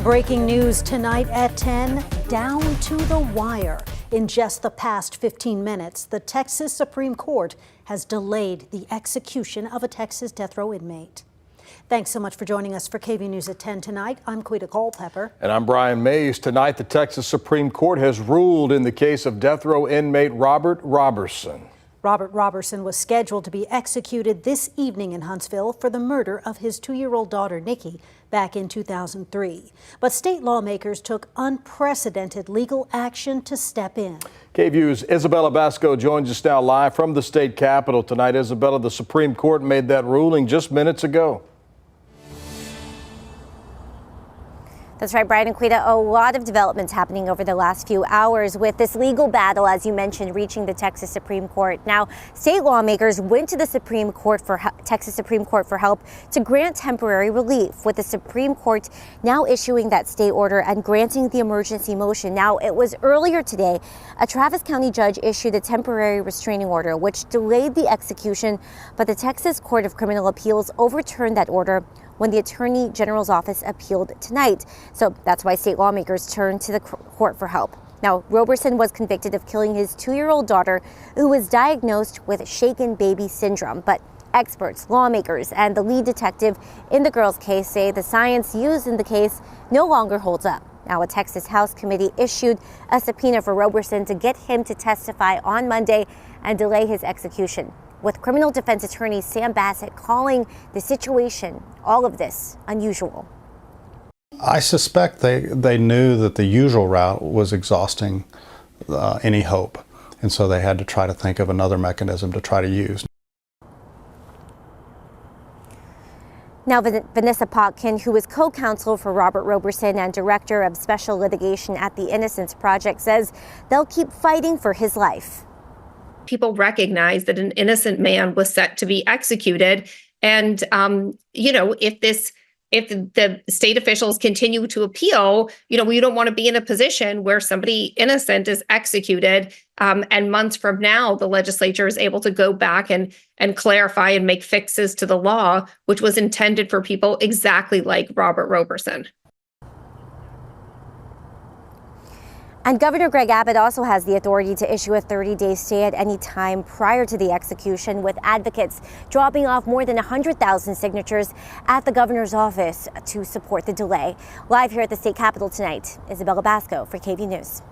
Breaking news tonight at 10, down to the wire. In just the past 15 minutes, the Texas Supreme Court has delayed the execution of a Texas death row inmate. Thanks so much for joining us for KVUE News at 10 tonight. I'm Quita Culpepper. And I'm Brian Mays. Tonight, the Texas Supreme Court has ruled in the case of death row inmate Robert Roberson. Robert Roberson was scheduled to be executed this evening in Huntsville for the murder of his 2-year-old daughter, Nikki, back in 2003. But state lawmakers took unprecedented legal action to step in. KVUE's Isabella Basco joins us now live from the state capitol tonight. Isabella, the Supreme Court made that ruling just minutes ago. That's right, Brian and Quita. A lot of developments happening over the last few hours with this legal battle, as you mentioned, reaching the Texas Supreme Court. Now, state lawmakers went to the Texas Supreme Court for help to grant temporary relief, with the Supreme Court now issuing that stay order and granting the emergency motion. Now, it was earlier today, a Travis County judge issued a temporary restraining order, which delayed the execution, but the Texas Court of Criminal Appeals overturned that order when the Attorney General's office appealed tonight. So that's why state lawmakers turned to the court for help. Now, Roberson was convicted of killing his 2-year-old daughter, who was diagnosed with shaken baby syndrome. But experts, lawmakers, and the lead detective in the girl's case say the science used in the case no longer holds up. Now, a Texas House committee issued a subpoena for Roberson to get him to testify on Monday and delay his execution, with criminal defense attorney Sam Bassett calling the situation, all of this, unusual. I suspect they knew that the usual route was exhausting any hope, and so they had to try to think of another mechanism to try to use. Now, Vanessa Potkin, who is co-counsel for Robert Roberson and director of special litigation at the Innocence Project, says they'll keep fighting for his life. People recognize that an innocent man was set to be executed. And, if the state officials continue to appeal, we don't want to be in a position where somebody innocent is executed. And months from now, the legislature is able to go back and clarify and make fixes to the law, which was intended for people exactly like Robert Roberson. And Governor Greg Abbott also has the authority to issue a 30-day stay at any time prior to the execution, with advocates dropping off more than 100,000 signatures at the governor's office to support the delay. Live here at the state capitol tonight, Isabella Basco for KVUE News.